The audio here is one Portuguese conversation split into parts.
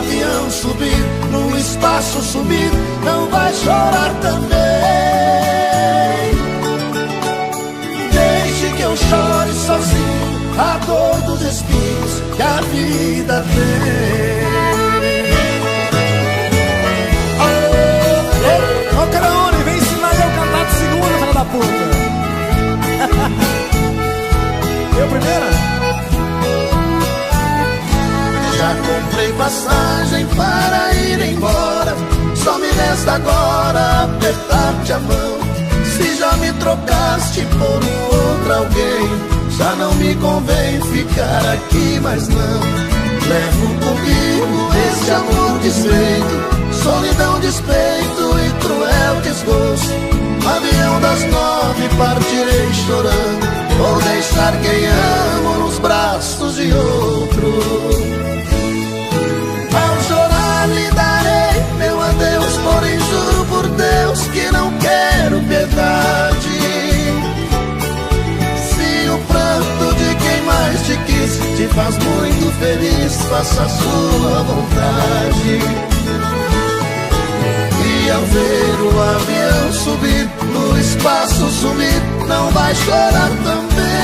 avião subir, no espaço sumir, não vai chorar também. Deixe que eu chore sozinho a dor dos espinhos que a vida tem. Ô Craone, vem ensinar eu a cantar de segunda, filha da puta. Eu primeira? Já comprei passagem para ir embora, só me resta agora apertar-te a mão. Se já me trocaste por um outro alguém, já não me convém ficar aqui, mas não. Levo comigo esse amor desfeito, solidão, despeito e cruel desgosto. Avião das 9 partirei chorando, vou deixar quem amo nos braços de outro. Ao chorar lhe darei meu adeus, porém juro por Deus que não quero piedade. Se o pranto de quem mais te quis te faz muito feliz, faça a sua vontade. E ao ver o avião subir, no espaço sumir, não vai chorar também.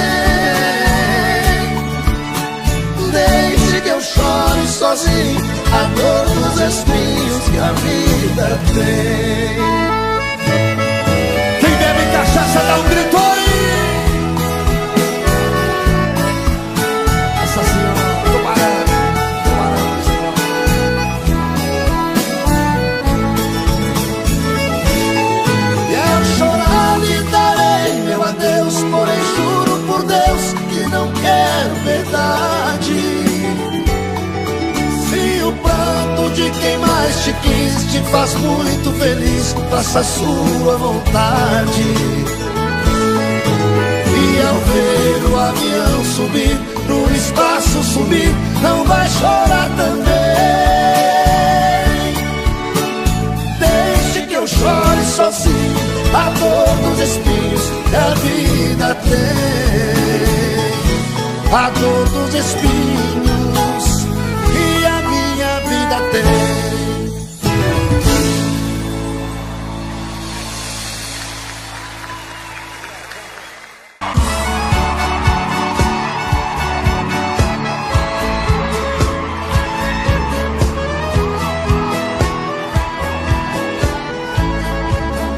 Deixe que eu chore sozinho a dor dos espinhos que a vida tem. Quem bebe cachaça dá um grito aí. Nossa Senhora, tô parando, Senhor. E ao chorar lhe darei meu adeus, porém juro por Deus que não quero verdade. Se o pranto de quem mais te quis te faz muito feliz, faça a sua vontade. E ao ver o avião subir, no espaço sumir, não vai chorar também. Deixe que eu chore sozinho a dor dos espinhos que a vida tem. A dor dos espinhos que a minha vida tem.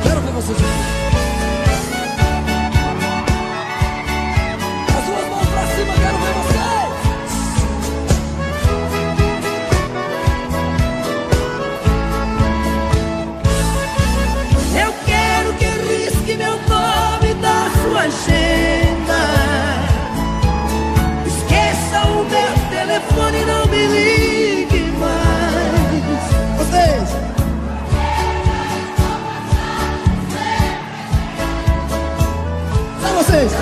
Quero ver vocês aqui. As duas mãos pra cima, quero ver vocês. Eu quero que risque meu nome da sua agenda. Esqueça o meu telefone, não me ligue mais. Vocês. Só vocês.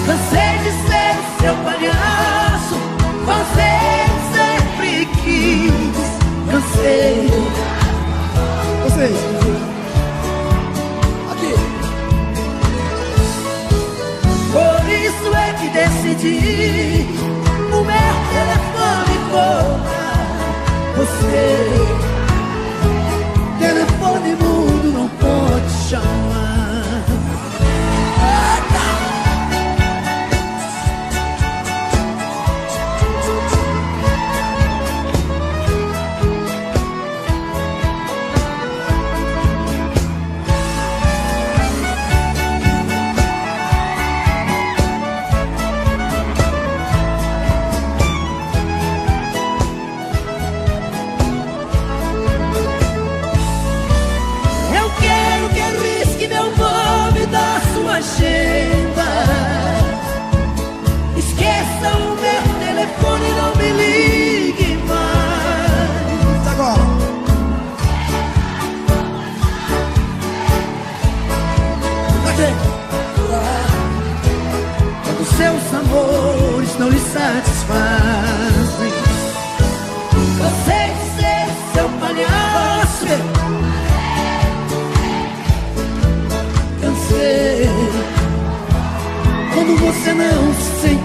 Cansei de ser o seu palhaço, você sempre quis. Cansei. Vocês. Aqui. Por isso é que decidi o meu telefone cobrar você. Telefone mudo não pode chamar.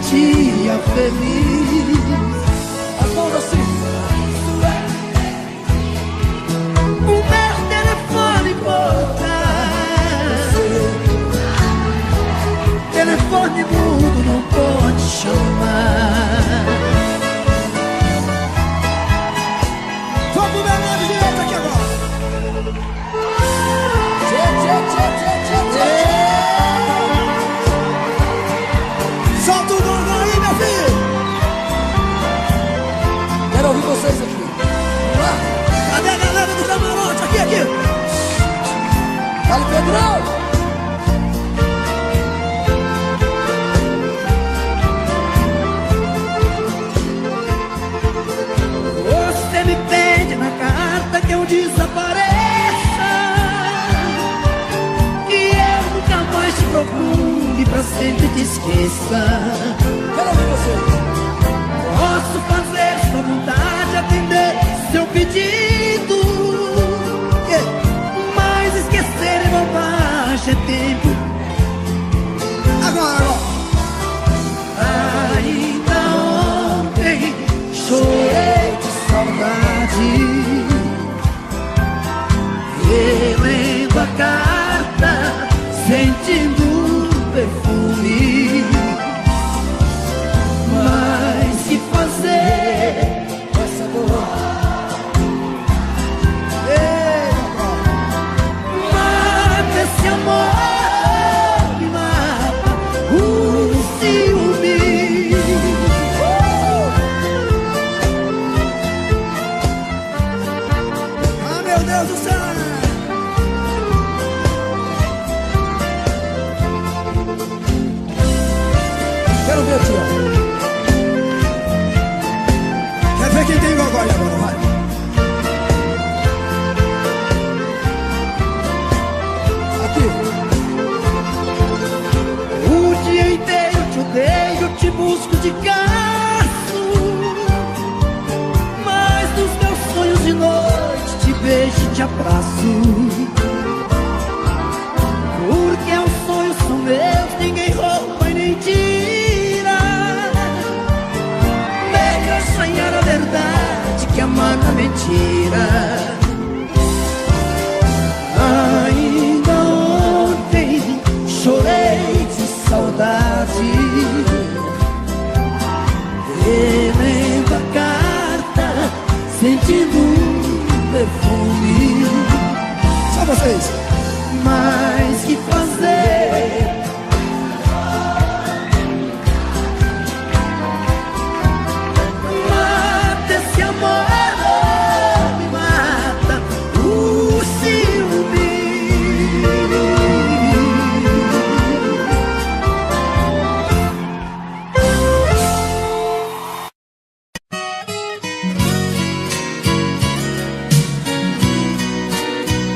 dia feliz. As mãos assim. O meu telefone portátil, telefone mudo não pode chamar. Vamos pro meu lado direito aqui agora. Solta o gongô aí, meu filho. Quero ouvir vocês aqui. Vamos lá. Cadê a galera do camarote? Aqui, aqui. Fala, Pedrão. Você me pede na carta que eu desapareça, que eu nunca mais te procure, pra sempre te esqueça. Quero ouvir vocês. Posso fazer sua vontade, atender seu pedido, mas esquecer é bobagem, é tempo. Agora. Ainda ontem chorei de saudade, relendo a carta, sentindo o perfume. Mas que fazer com essa dor? Mata esse amor, me mata o ciúme. Ah, meu Deus do céu. Quero ver, tia. Quer ver quem tem gogó aí agora, vai. Aqui. O dia inteiro te odeio, te busco de caço, mas nos meus sonhos de noite te beijo e te abraço. Porque os sonhos são meus, ninguém rouba e nem tira. Melhor sonhar a verdade que amar a mentira. Ainda ontem chorei de saudade, relendo a carta, sentindo um perfume. Só vocês. Mas que fazer? Mata esse amor, me mata o ciúme.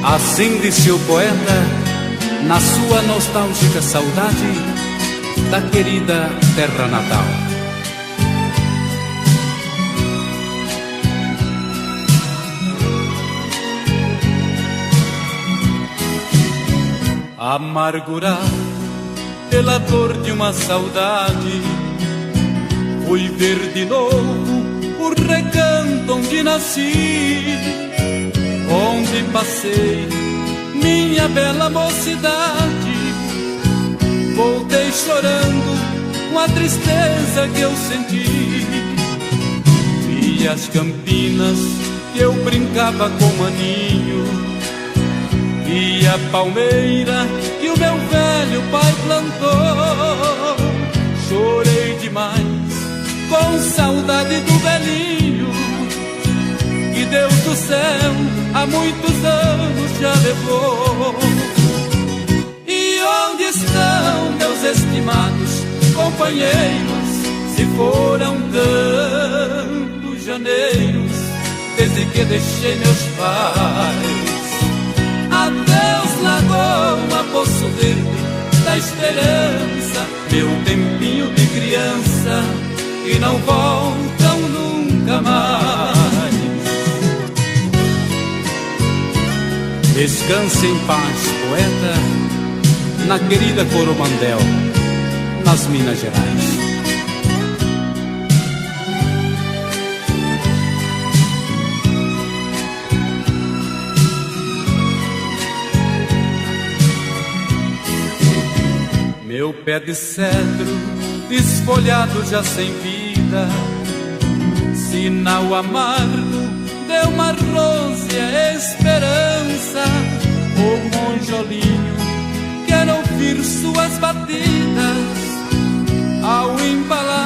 Assim disse o poeta na sua nostálgica saudade da querida terra natal. Amargurado pela dor de uma saudade, fui ver de novo o recanto onde nasci, onde passei minha bela mocidade. Voltei chorando com a tristeza que eu senti. Vi as campinas que eu brincava com maninho, vi a palmeira que o meu velho pai plantou. Chorei demais com saudade do velhinho, que Deus do céu há muitos anos já levou. E onde estão meus estimados companheiros, se foram tantos janeiros desde que deixei meus pais? Adeus Lagoa, Poço Verde da Esperança, meu tempinho de criança, que não voltam nunca mais. Descanse em paz, poeta, na querida Coromandel, nas Minas Gerais. Meu pé de cedro, desfolhado já sem vida, sinal amargo de uma rósea esperança. O monjolinho quer ouvir suas batidas ao embalar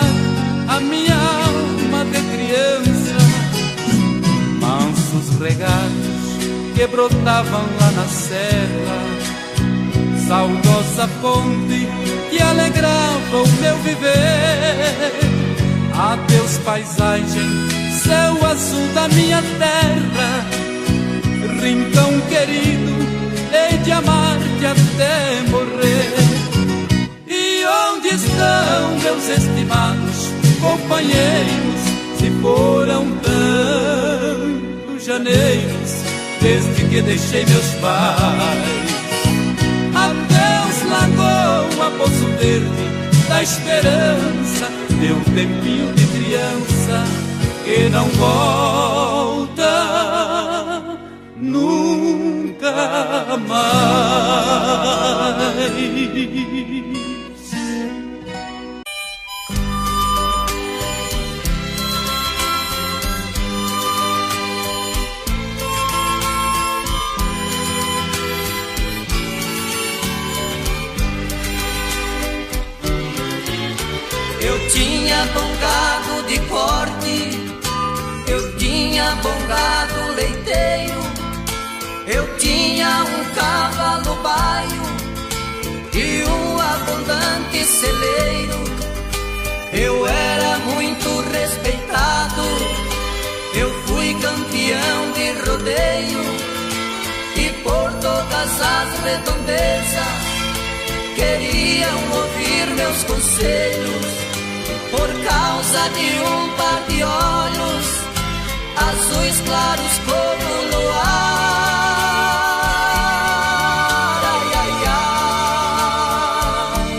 a minha alma de criança. Mansos regalos que brotavam lá na serra, saudosa fonte que alegrava o meu viver. Adeus paisagem, céu azul da minha terra, rincão querido, hei de amar-te até morrer. E onde estão meus estimados companheiros, se foram tantos janeiros desde que deixei meus pais? Adeus lagoa, poço verde da esperança, meu tempinho de criança que não volta nunca mais. Eu tinha bom gado de corte, eu tinha bom gado leiteiro, eu tinha um cavalo baio e um abundante celeiro. Eu era muito respeitado, eu fui campeão de rodeio, e por todas as redondezas queriam ouvir meus conselhos. Por causa de um par de olhos azuis claros como o luar, ai, ai, ai.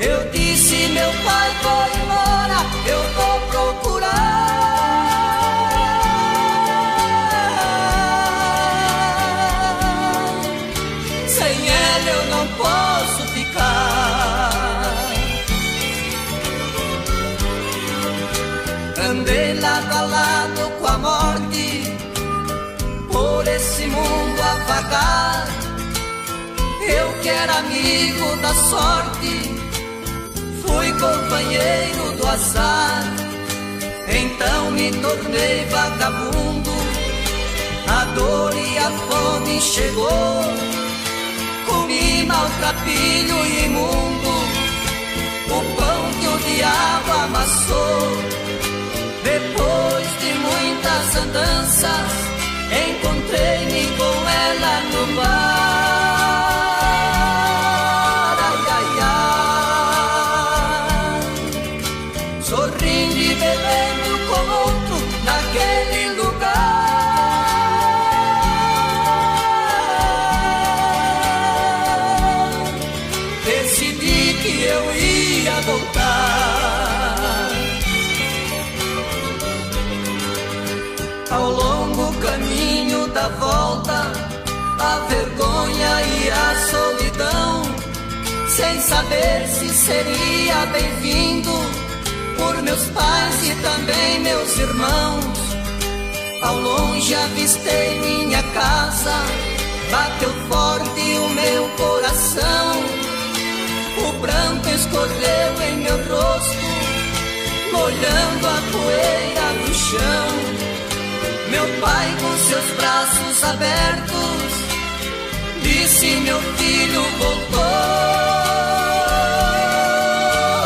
Eu disse, meu pai, vou embora, eu vou procurar. Sem ela eu não posso ficar. Andei lado a lado com a morte, por esse mundo a vagar. Eu que era amigo da sorte, fui companheiro do azar. Então me tornei vagabundo, a dor e a fome chegou. Comi maltrapilho imundo, o pão que o diabo amassou. Depois de muitas andanças, encontrei-me com ela no bar, ai, ai, ai. Sorrindo e bebendo com outro naquele lugar. Decidi que eu ia voltar. Ao longo caminho da volta, a vergonha e a solidão, sem saber se seria bem-vindo por meus pais e também meus irmãos. Ao longe avistei minha casa, bateu forte o meu coração. O branco escorreu em meu rosto, molhando a poeira do chão. Meu pai com seus braços abertos disse, meu filho voltou.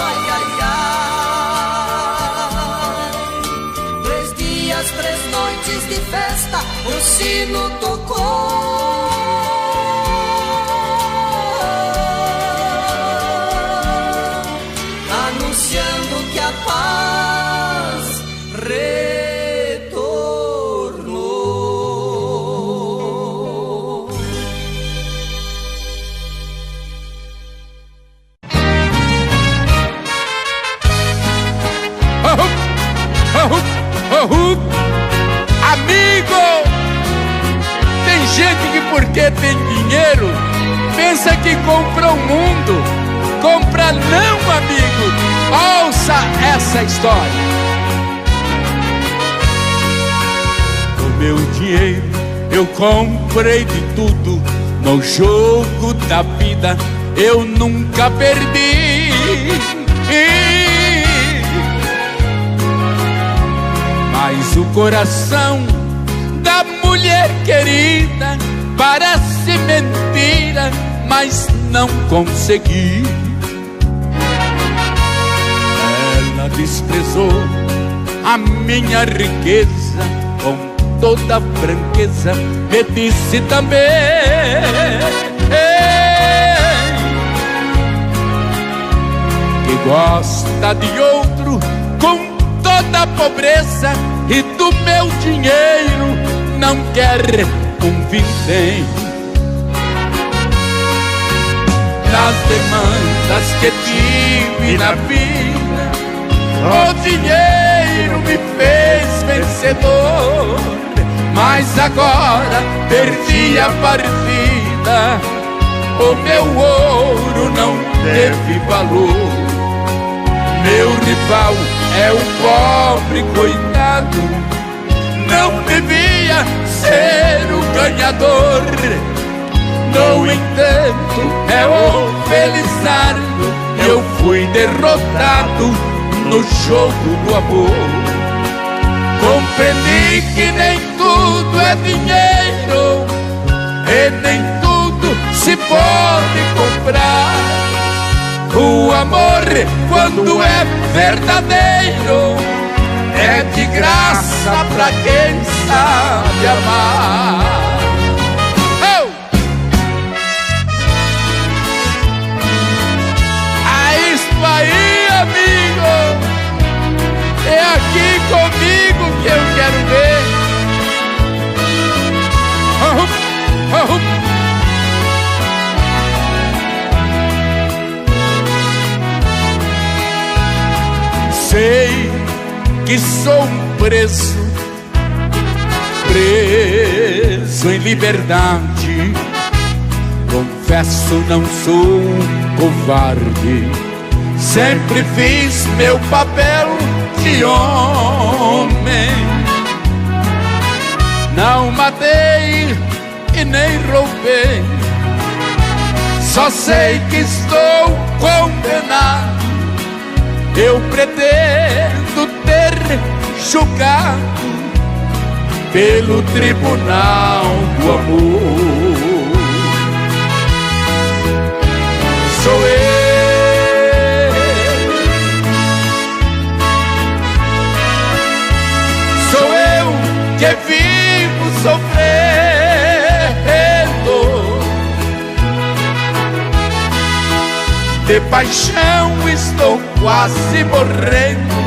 Ai, ai, ai. 3 dias, 3 noites de festa, o sino tocou. Anunciando que a paz amigo, tem gente que porque tem dinheiro pensa que compra o mundo, compra não, amigo. Ouça essa história. Com meu dinheiro eu comprei de tudo. No jogo da vida eu nunca perdi. Mas o coração da mulher querida parece mentira, mas não consegui. Ela desprezou a minha riqueza, com toda franqueza me disse também que gosta de outro com toda a pobreza, e do meu dinheiro não quer um vintém. Nas demandas que tive na vida, o dinheiro me fez vencedor. Mas agora perdi a partida, o meu ouro não teve valor. Meu rival é um pobre coitado, não devia ser o ganhador. No entanto, é o Felizardo, eu fui derrotado no jogo do amor. Compreendi que nem tudo é dinheiro e nem tudo se pode comprar. O amor, quando é verdadeiro, é de graça pra quem sabe amar. Oh! É isso aí, amigo! É aqui comigo que eu quero ver. Oh, oh. Sei que sou um preso em liberdade. Confesso, não sou um covarde. Sempre fiz meu papel de homem. Não matei e nem roubei. Só sei que estou condenado. Eu pretendo ter julgado pelo tribunal do amor. Sou eu, sou eu que vivo sofrendo. De paixão estou quase morrendo.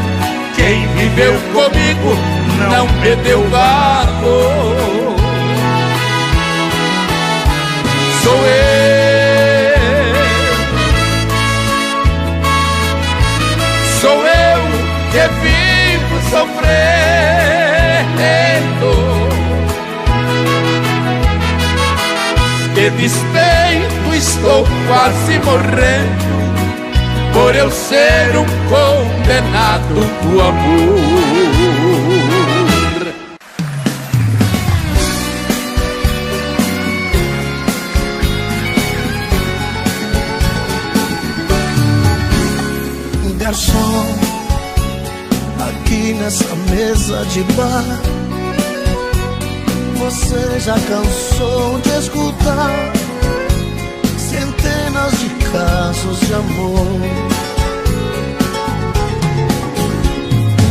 Quem viveu comigo não me deu valor. Sou eu que vivo sofrendo. De despeito estou quase morrendo, por eu ser um condenado do amor. Garçom, aqui nessa mesa de bar, você já cansou de escutar centenas de casos de amor.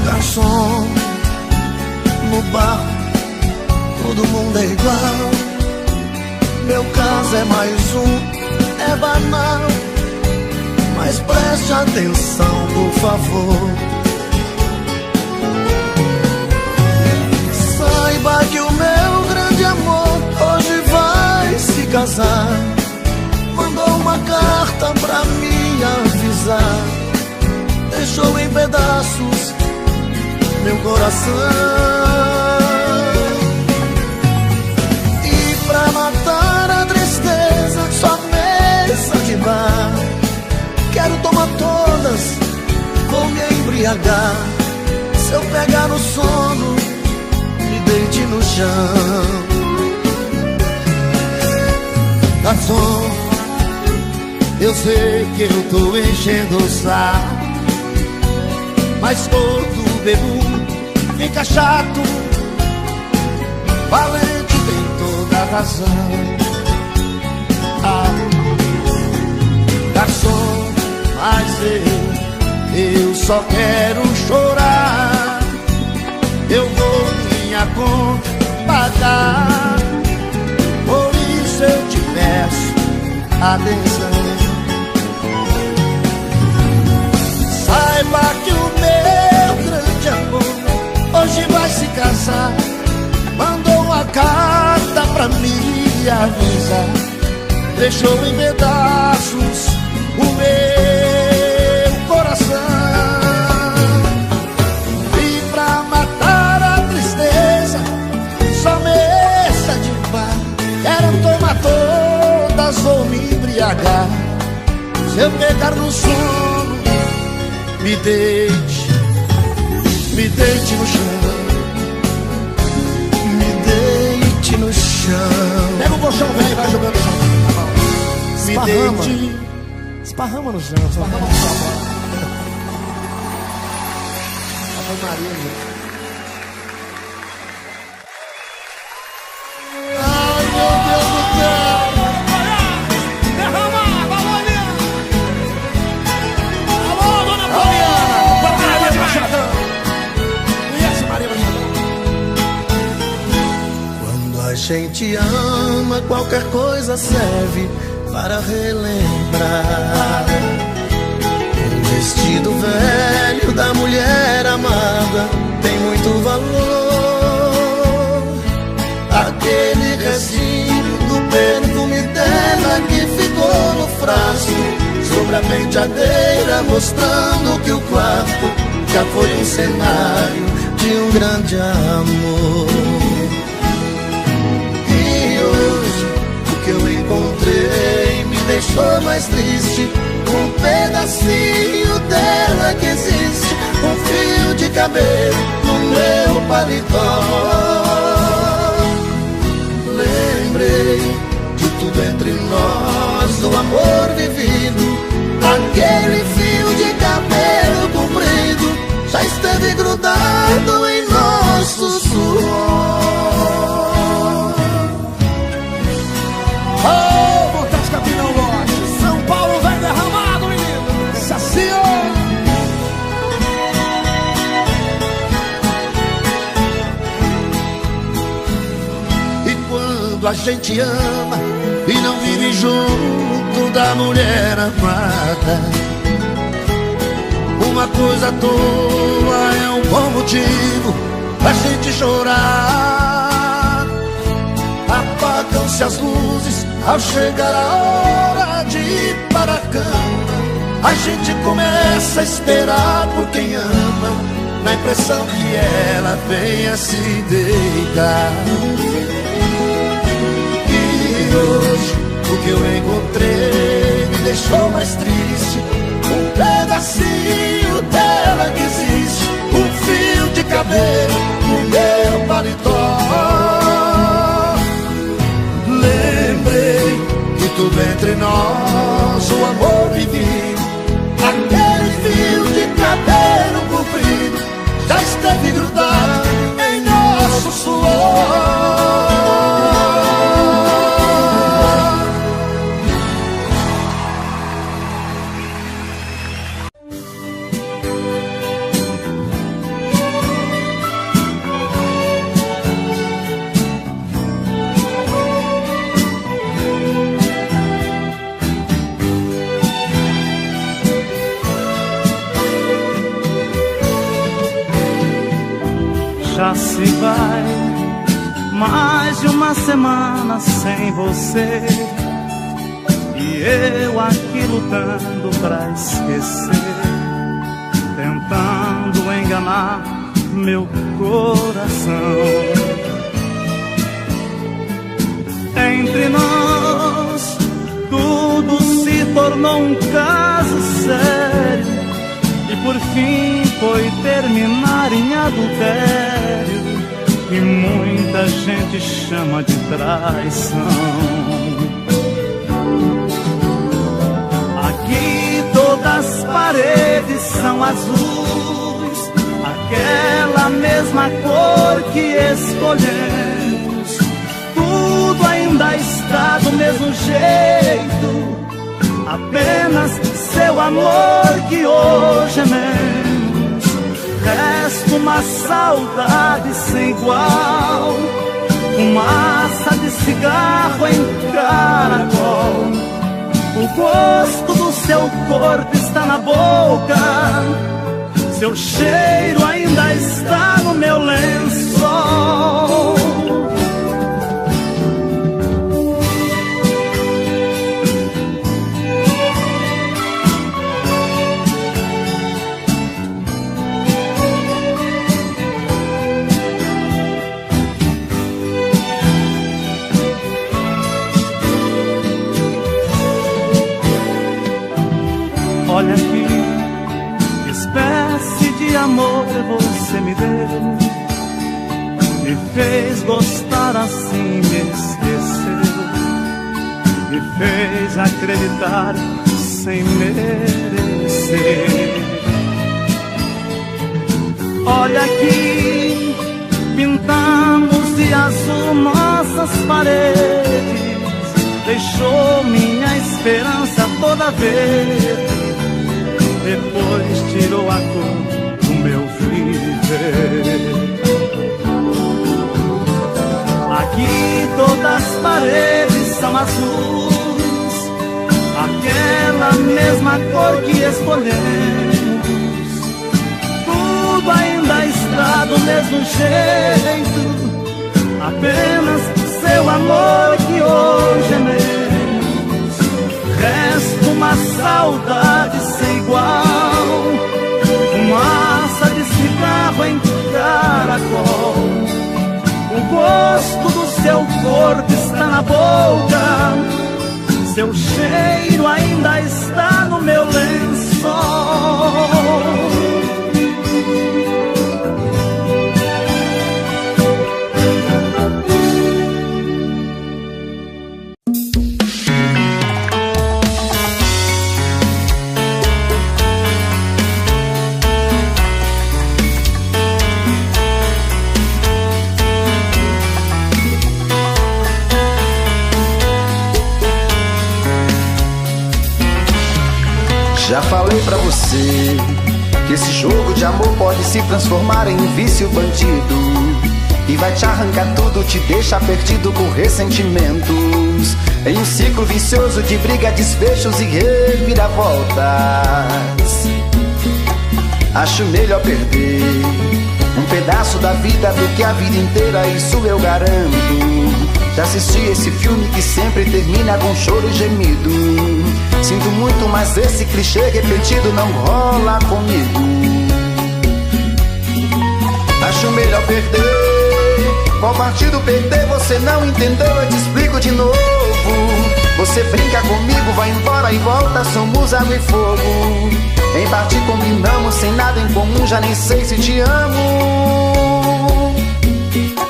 Garçom, no bar todo mundo é igual. Meu caso é mais um, é banal. Mas preste atenção, por favor. Saiba que o meu grande amor hoje vai se casar. Mandou uma carta pra me avisar. Deixou em pedaços meu coração. E pra matar a tristeza, só mesa de bar, que chão. Garçom, eu sei que eu tô enchendo o saco, mas todo bebum fica chato. Valente tem toda a razão. Garçom, mas eu só quero chorar. Eu vou minha conta pagar, por isso eu te peço atenção. Saiba que o meu grande amor hoje vai se casar. Mandou uma carta pra me avisar. Deixou em pedaços o meu coração. E pra matar a tristeza, só mesa de bar. Quero tomar todas ou me embriagar. Se eu pegar no sono, me deite no chão. Me deite no chão. Pega o colchão, velho, e vai jogando no chão. Me deite. Esparrama no chão, esparrama no chão. Ave Maria, gente. Ai, meu Deus do céu. Derrama água, alô, Eliana. Alô, dona Poliana. Bora, Maria Machadão. Conhece Maria Machadão? Quando a gente ama, qualquer coisa serve para relembrar. Um vestido velho da mulher amada tem muito valor. Aquele restinho do perfume dela que ficou no frasco sobre a penteadeira, mostrando que o quarto já foi um cenário de um grande amor. E hoje o que eu encontrei me deixou mais triste. Um pedacinho dela que existe, um fio de cabelo no meu paletó. Lembrei de tudo entre nós, do amor vivido. Aquele fio de cabelo comprido já esteve grudado em nosso suor. Oh, Montes Capinão Lote. São Paulo vem derramado, menino. Saciou. E quando a gente ama e não vive junto da mulher amada, uma coisa à toa é um bom motivo pra gente chorar. Apagam-se as luzes ao chegar a hora de ir para a cama. A gente começa a esperar por quem ama, na impressão que ela venha se deitar. E hoje o que eu encontrei me deixou mais triste. Um pedacinho dela que existe, um fio de cabelo no meu paletó. Lembrei que tudo entre nós, o amor vivido. Aquele fio de cabelo comprido já esteve grudado em nosso suor. Já se vai mais de uma semana sem você, e eu aqui lutando pra esquecer, tentando enganar meu coração. Entre nós tudo se tornou um caso sério, e por fim foi terminar em adultério. que muita gente chama de traição. Aqui todas as paredes são azuis, aquela mesma cor que escolhemos. Tudo ainda está do mesmo jeito, apenas seu amor que hoje é menos. Resta uma saudade sem igual, fumaça de cigarro em caracol. O gosto do seu corpo está na boca, seu cheiro ainda está no meu lençol. Olha aqui, que espécie de amor você me deu, me fez gostar assim, me esqueceu, me fez acreditar sem merecer. Olha aqui, pintamos de azul nossas paredes, deixou minha esperança toda verde, depois tirou a cor do meu viver. Aqui todas as paredes são azuis, aquela mesma cor que escolhemos. Tudo ainda está do mesmo jeito, apenas seu amor que hoje é menos. Resta uma saudade sem igual, fumaça de cigarro em caracol. O gosto do seu corpo está na boca, seu cheiro ainda está no meu lençol. Já falei pra você que esse jogo de amor pode se transformar em um vício bandido, e vai te arrancar tudo, te deixar perdido com ressentimentos, em um ciclo vicioso de briga, desfechos e reviravoltas. Acho melhor perder um pedaço da vida do que a vida inteira, isso eu garanto. Já assisti esse filme que sempre termina com choro e gemido. Sinto muito, mas esse clichê repetido não rola comigo. Acho melhor perder. Qual partido perder? Você não entendeu, eu te explico de novo. Você brinca comigo, vai embora e volta, somos água e fogo. Em parte combinamos, sem nada em comum, já nem sei se te amo.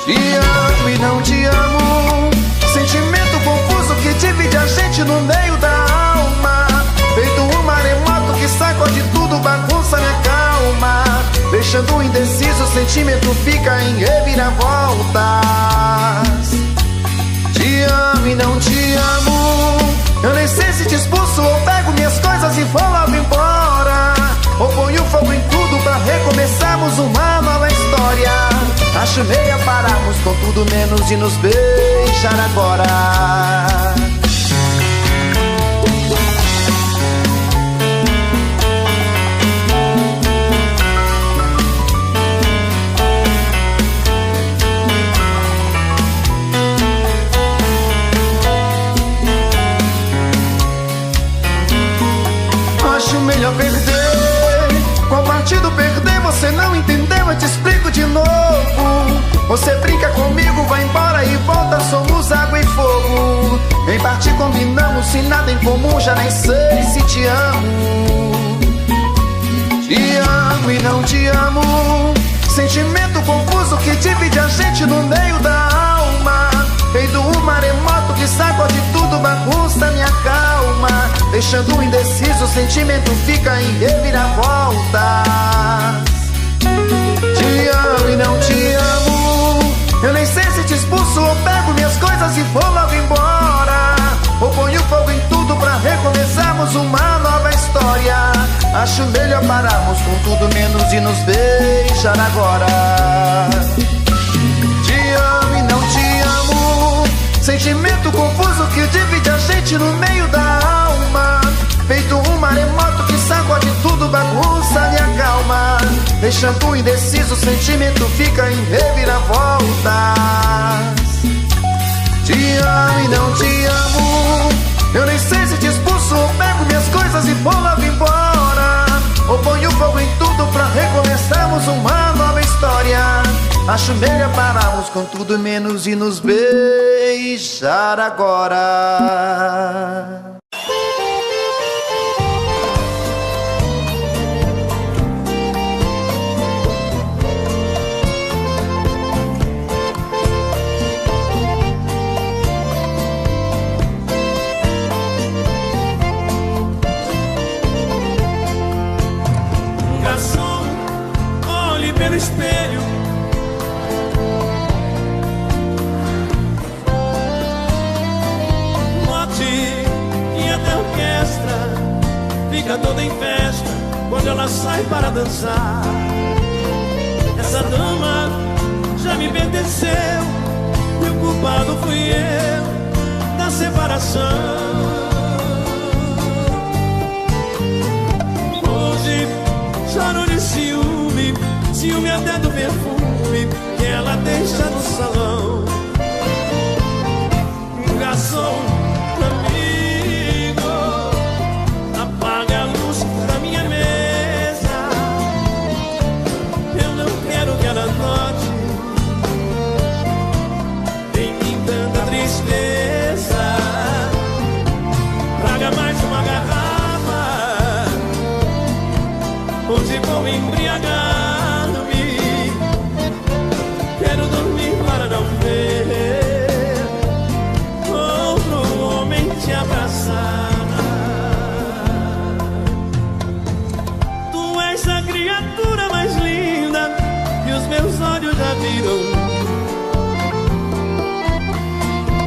Te amo e não te amo, sentimento confuso que divide a gente no meio da alma. Feito um maremoto que sacode tudo, bagunça minha calma. Deixando indeciso, o sentimento fica em reviravoltas. Te amo e não te amo, eu nem sei se te expulso ou pego minhas coisas e vou logo embora, ou ponho fogo em tudo pra recomeçarmos uma nova história. Acho melhor pararmos com tudo menos de nos beijar agora. Acho melhor perder. Qual partido perder? Você não entendeu, eu te explico de novo. Você brinca comigo, vai embora e volta, somos água e fogo. Em parte combinamos, sem nada em comum, já nem sei se te amo. Te amo e não te amo, sentimento confuso que divide a gente no meio da alma. Feito um maremoto que sacode tudo, bagunça minha calma. Deixando indeciso, o sentimento fica em reviravoltas. Te amo e não te amo. Eu nem sei se te expulso ou pego minhas coisas e vou logo embora. Ou ponho fogo em tudo pra recomeçarmos uma nova história. Acho melhor pararmos com tudo menos de nos beijar agora. Te amo e não te amo. Sentimento confuso que divide a gente no meio da alma. Feito um maremoto que sacode tudo, bagunça minha calma. Deixando indeciso, o sentimento fica em reviravoltas. Te amo e não te amo. Eu nem sei se te expulso ou pego minhas coisas e vou logo embora. Ou ponho fogo em tudo pra recomeçarmos uma nova história. Acho melhor pararmos com tudo menos e nos beijar agora. Garçom, olhe pelo espelho. Note que até a orquestra fica toda em festa quando ela sai para dançar. Essa dama já me pertenceu e o culpado fui eu da separação. Hoje choro de ciúme, ciúme até do perfume que ela deixa no salão. Garçom, amigo, apaga a luz da minha mesa. Eu não quero que ela note em mim tanta tristeza. Traga mais uma garrafa, hoje vou embriagar-me. Quero dormir para não ver outro homem te abraçar. Tu és a criatura mais linda que os meus olhos já viram.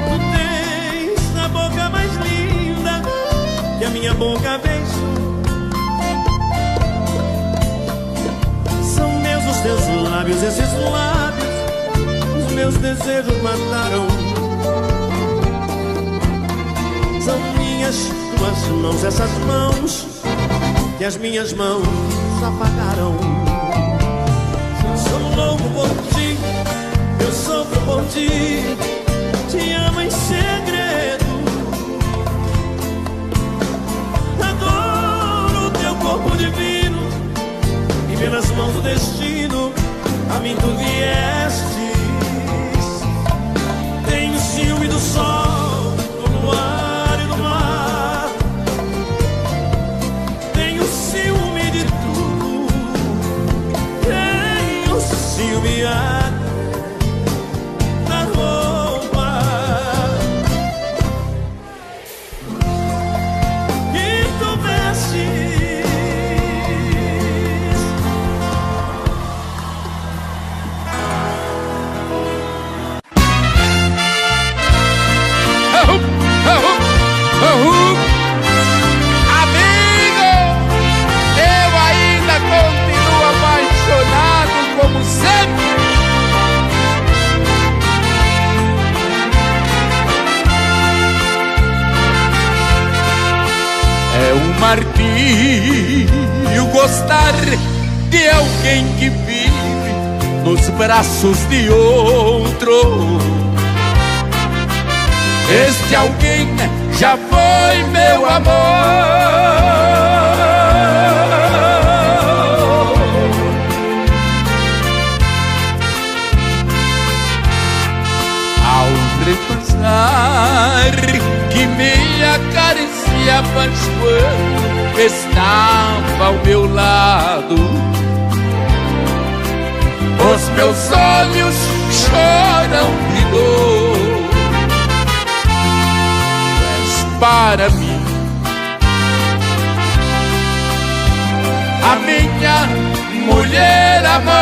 Tu tens a boca mais linda que a minha boca beijou. Os teus lábios, esses lábios, os meus desejos mataram. São minhas tuas mãos, essas mãos que as minhas mãos apagaram. Sou louco por ti, eu sofro por ti, te amo em segredo. Adoro o teu corpo divino e pelas mãos do destino a mim tu viestes. Tenho ciúme do sol, do luar e do mar. Tenho ciúme de tudo. Tenho ciúme da roupa que tu vestes. Amigo, eu ainda continuo apaixonado como sempre. É um martírio gostar de alguém que vive nos braços de outro. Este alguém já foi meu amor. Ao repensar que minha carícia paixão estava ao meu lado, Os meus olhos choram de dor. És para mim a minha mulher amada,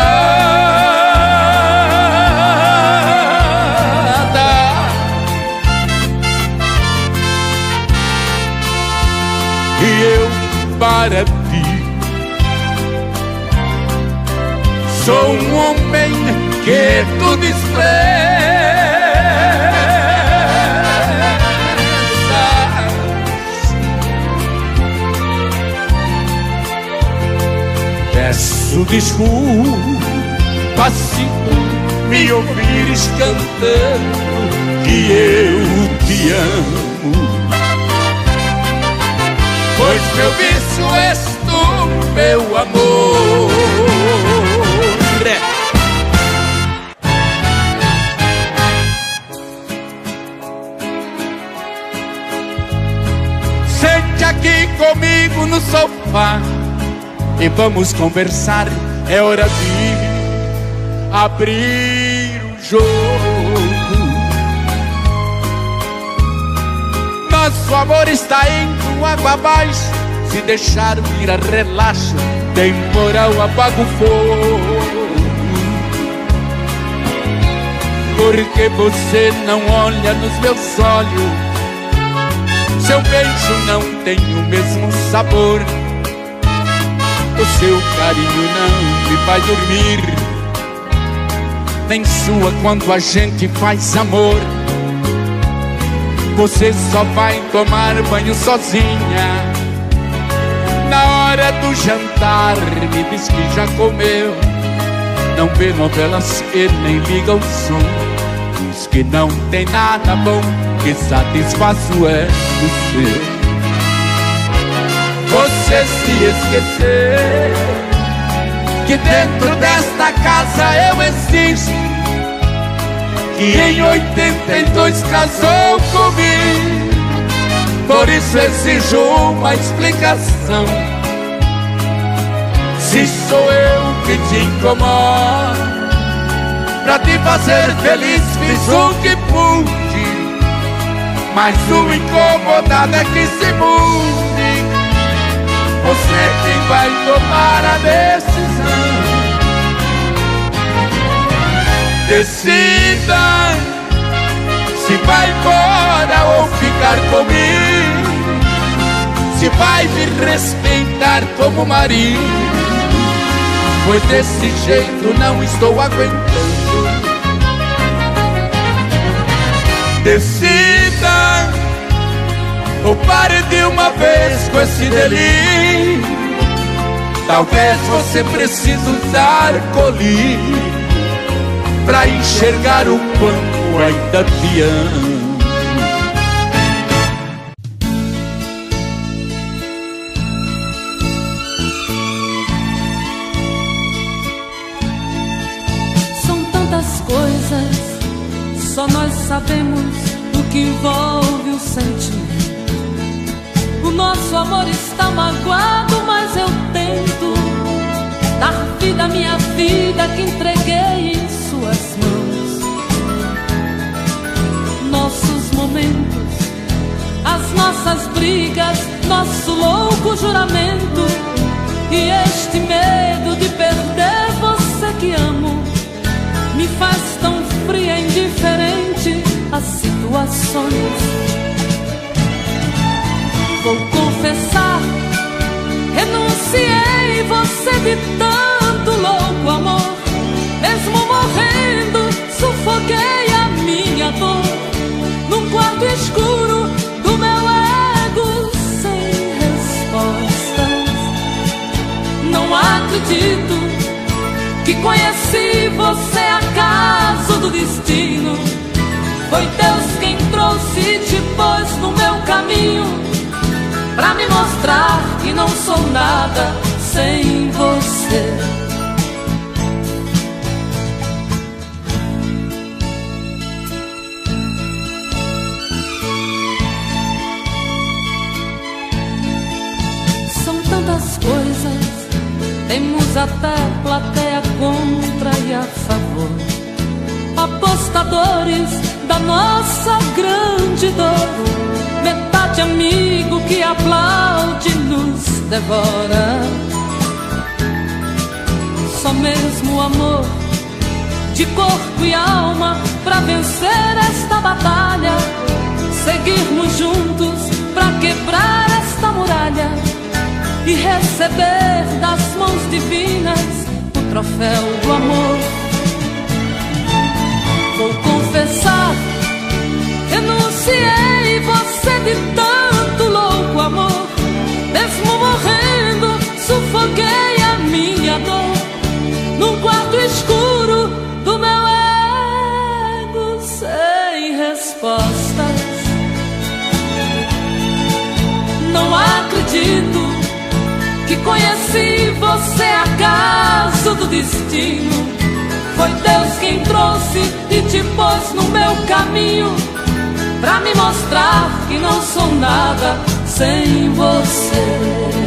e eu para ti sou um homem que tu desprezas. Peço desculpa se tu me ouvires cantando que eu te amo, pois meu vício és tu, meu amor. Sente aqui comigo no sofá e vamos conversar. É hora de abrir o jogo. Nosso amor está indo água abaixo. Se deixar vir a relaxo, temporal apaga o fogo. Porque você não olha nos meus olhos, seu beijo não tem o mesmo sabor, o seu carinho não me faz dormir, nem sua quando a gente faz amor. Você só vai tomar banho sozinha na hora do jantar, me diz que já comeu, não vê novelas e nem liga o som, diz que não tem nada bom que satisfaço é você. Você se esquecer que dentro desta casa eu existo, que em 82 casou comigo, por isso exijo uma explicação. Se sou eu que te incomodo, pra te fazer feliz fiz o que pude, mas o incomodado é que se mude. Você quem vai tomar a decisão. Decida se vai embora ou ficar comigo, se vai me respeitar como marido, pois desse jeito não estou aguentando. Decida ou pare de uma vez com esse delírio. Talvez você precise usar colírio pra enxergar o quanto ainda te amo. São tantas coisas, só nós sabemos o que envolve o sentimento. O nosso amor está magoado, mas eu tento dar vida à minha vida que entreguei em suas mãos. Nossos momentos, as nossas brigas, nosso louco juramento e este medo de perder você que amo me faz tão fria e indiferente às situações. Vou confessar, renunciei você de tanto louco amor. Mesmo morrendo, sufoquei a minha dor num quarto escuro do meu ego sem respostas. Não acredito que conheci você acaso do destino. Foi Deus quem trouxe e te pôs no meu caminho, pra me mostrar que não sou nada sem você. São tantas coisas, temos até plateia contra e a doadores da nossa grande dor, metade amigo que aplaude e nos devora. Só mesmo o amor de corpo e alma pra vencer esta batalha, seguirmos juntos pra quebrar esta muralha e receber das mãos divinas o troféu do amor. Vou confessar, renunciei você de tanto louco amor. Mesmo morrendo, sufoquei a minha dor num quarto escuro do meu ego sem respostas. Não acredito que conheci você acaso do destino. Foi Deus quem trouxe e te pôs no meu caminho, pra me mostrar que não sou nada sem você.